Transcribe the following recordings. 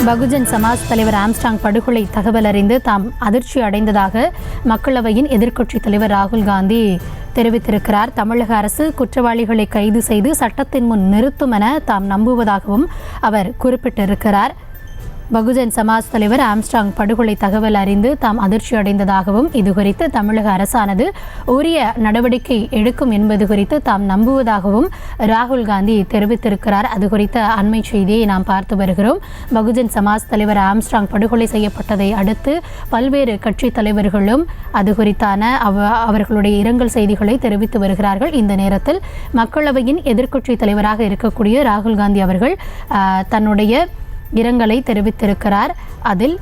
பகுஜன் சமாஜ் தலைவர் ஆம்ஸ்ட்ராங் படுகொலை தகவல் அறிந்து தாம் அதிர்ச்சி அடைந்ததாக மக்களவையின் எதிர்க்கட்சித் தலைவர் ராகுல் காந்தி தெரிவித்திருக்கிறார். தமிழக அரசு குற்றவாளிகளை கைது செய்து சட்டத்தின் முன் நிறுத்தும் என தாம் நம்புவதாகவும் அவர் குறிப்பிட்டிருக்கிறார். பகுஜன் சமாஜ் தலைவர் ஆம்ஸ்ட்ராங் படுகொலை தகவல் அறிந்து தாம் அதிர்ச்சி அடைந்ததாகவும் இதுகுறித்து தமிழக அரசானது உரிய நடவடிக்கை எடுக்கும் என்பது குறித்து தாம் நம்புவதாகவும் ராகுல் காந்தி தெரிவித்திருக்கிறார். அது குறித்த அண்மை செய்தியை நாம் பார்த்து வருகிறோம். பகுஜன் சமாஜ் தலைவர் ஆம்ஸ்ட்ராங் படுகொலை செய்யப்பட்டதை அடுத்து பல்வேறு கட்சி தலைவர்களும் அது குறித்தான அவர்களுடைய இரங்கல் செய்திகளை தெரிவித்து வருகிறார்கள். இந்த நேரத்தில் மக்களவையின் எதிர்க்கட்சி தலைவராக இருக்கக்கூடிய ராகுல் காந்தி அவர்கள் தன்னுடைய இரங்கலை தெரிவித்திருக்கிறார். அதில்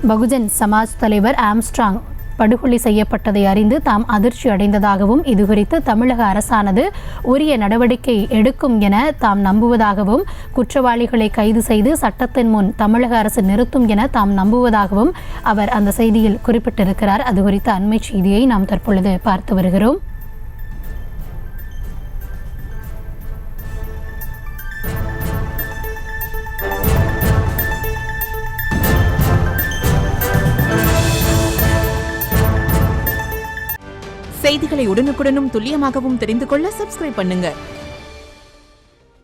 பகுஜன் சமாஜ் தலைவர் ஆம்ஸ்ட்ராங் படுகொலை செய்யப்பட்டதை அறிந்து தாம் அதிர்ச்சி அடைந்ததாகவும் இதுகுறித்து தமிழக அரசானது உரிய நடவடிக்கை எடுக்கும் என தாம் நம்புவதாகவும் குற்றவாளிகளை கைது செய்து சட்டத்தின் முன் தமிழக அரசு நிறுத்தும் என தாம் நம்புவதாகவும் அவர் அந்த செய்தியில் குறிப்பிட்டிருக்கிறார். அது குறித்த அண்மை செய்தியை நாம் தற்பொழுது பார்த்து வருகிறோம். செய்திகளை உடனுக்குடனும் துல்லியமாகவும் தெரிந்து கொள்ள சப்ஸ்கிரைப் பண்ணுங்க.